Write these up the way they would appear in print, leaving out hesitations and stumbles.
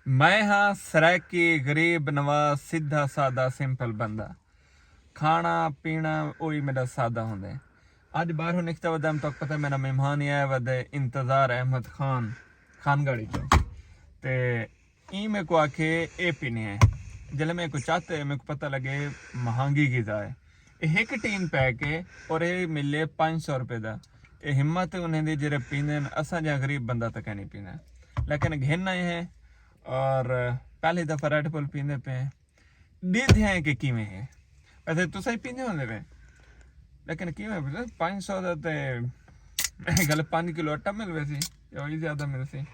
मैं हाँ सराकी गरीब नवाज सीधा सादा सिंपल बंदा खाना पीना वही मेरा सादा होंगे अज बाहरों निकता वदम तो पता मेरा मेहमान ही आया वदे इंतजार अहमद खान खानगढ़ी चो ते ई मेरे को आखे ए पीने है जल्द मेरे को चाहते मेरे को पता लगे महंगी गिजा है एक टीन पैक है और ये मिले 500 रुपए का ये हिम्मत उन्हें दी जरे पीने असा जा गरीब बंदा तक नहीं पीना लेकिन घेना है और पहली दफा रेड बुल पींदे पे दीद हैं कि किमें है वैसे तुसा ही पींदे होंदे पे लेकिन किमें 500 दा ते गल 5 किलो आटा मिल वैसी या वही ज्यादा मिल सी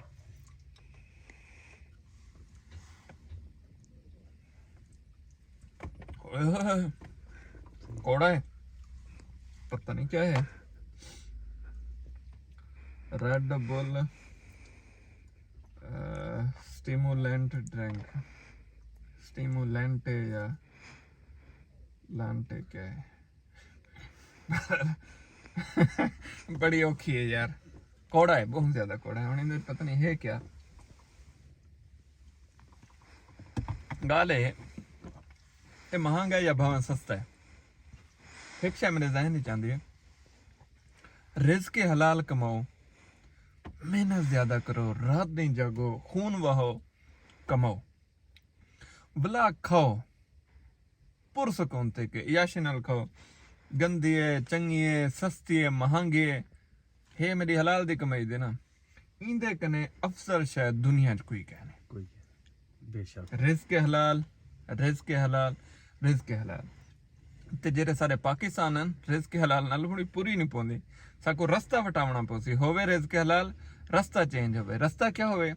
कोड़ा है पता नहीं क्या है red bull stimulant drink stimulant या लांटे क्या है बड़ी औखी है यार कोड़ा है बहुत ज्यादा कोड़ा है उन्हें पता नहीं है क्या गाल है ये महंगा है या भाव सस्ता है शिक्षा मेरे जहन नहीं चाहती है रिज़्क़ के हलाल कमाओ मेहनत ज्यादा करो रात नहीं जागो खून वहो कमाओ भला खाओ पुरसकून थे के याशी नाल खाओ गंदी है चंगी है सस्ती है महंगी है हे मेरी हलाल दी कमाई दे ना इंदे कने अफसर शायद दुनिया च कोई कहने कोई बेशक रिज़्क़ के हलाल रिज़्क़ के हलाल रिज़्क़ के हलाल ते जेरे सारे पाकिस्तान हैं रिज़्क़ के हलाल नाल थोड़ी पूरी नहीं पौंदी साको रास्ता वटावना पोसी होवे रिज़्क़ के हलाल रास्ता चेंज होवे रास्ता क्या होवे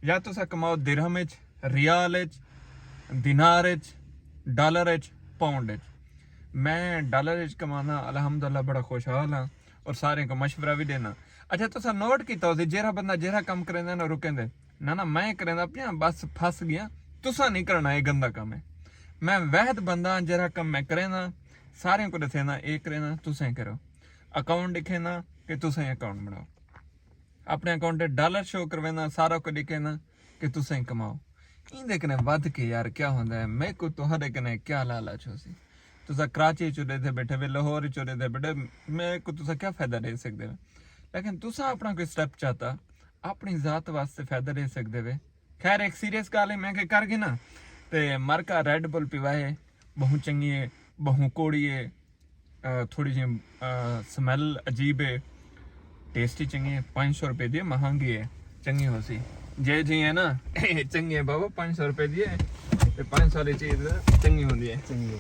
या तो सा कमाओ दिरहम विच रियाल विच दिनार विच डॉलर विच पाउंड विच मैं डॉलर विच कमाना अल्हम्दुलिल्लाह बड़ा खुशहाल हां और सारे को मशवरा भी देना अच्छा तुसा नोट कीता होसी जेरा बंदा जेरा काम करेंदा ना रुकेंदे ना मैं करेंदा पिया बस फस गया तुसा नहीं करना ये गंदा काम है मैं वहद बंदा जेरा काम मैं करेंदा सारे को दसेना ये करेना तुसें करो अकाउंट दिखेना कि तुसें अकाउंट बनाओ अपने अकाउंट डॉलर शो करवेना सारा को दिखेना कि तुसें कमाओ इंदे कने वध के यार क्या होंदा है मैं को तुहाडे कने क्या लालच होसी तुसा कराची चुरे थे बैठे वे लाहौर चुरे थे बैठे मैं को तुसा क्या फायदा दे सकदे वे लेकिन तुसा अपना कोई स्टेप चाहता अपनी जात वास्ते फायदा दे सकदे वे खैर एक सीरियस गल है मैं के कर गए ना ते मरका रेड बुल पिवाए बहु चंगी है बहु कोड़ी है थोड़ी जी स्मेल अजीब है टेस्टी चंगी है 500 रुपए दी महंगी है चंगी हो सी जे जी है ना चंगी है बाबा 500 रुपए दी है 500 वाली चीज चंगी होती है चंगी